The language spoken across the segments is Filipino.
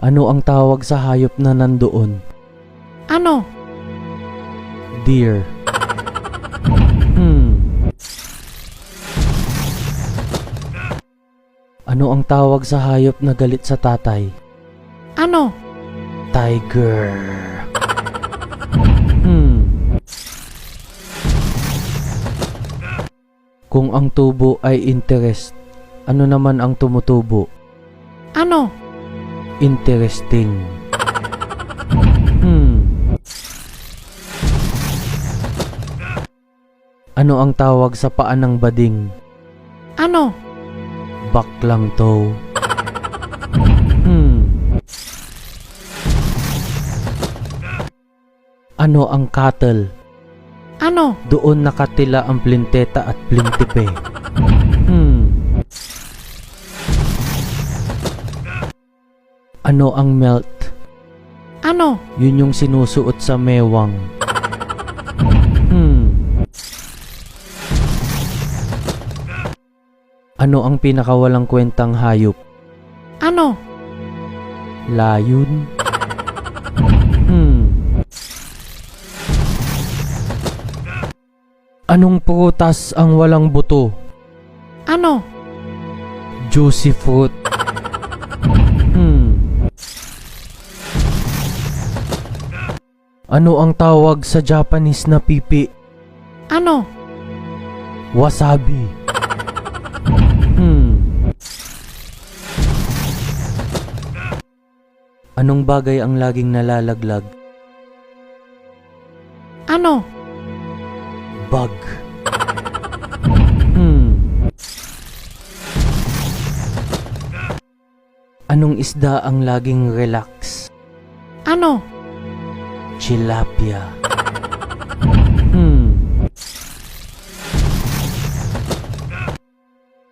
Ano ang tawag sa hayop na nandoon? Ano? Deer. Ano ang tawag sa hayop na galit sa tatay? Ano? Tiger. Kung ang tubo ay interest, ano naman ang tumutubo? Ano? Interesting. Ano ang tawag sa paa ng bading? Ano? Baklang toe. Ano ang cattle? Ano? Doon nakatila ang plinteta at plintipe. Ano ang melt? Ano? Yun yung sinusuot sa mewang. Ano ang pinakawalang kwentang hayop? Ano? Layon. Anong prutas ang walang buto? Ano? Juicy fruit. Ano ang tawag sa Japanese na pipi? Ano? Wasabi. Anong bagay ang laging nalalaglag? Ano? Bug. Anong isda ang laging relax? Ano? Tilapia.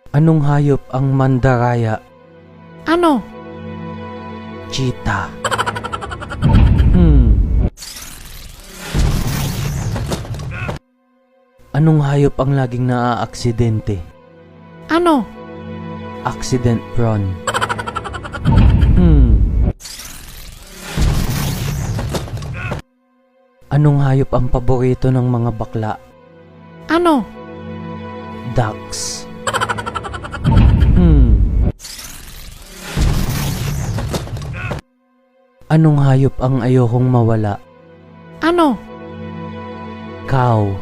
Anong hayop ang mandaraya? Ano? Cheetah. Anong hayop ang laging naaaksidente? Ano? Accident prone. Anong hayop ang paborito ng mga bakla? Ano? Ducks. Anong hayop ang ayokong mawala? Ano? Cow.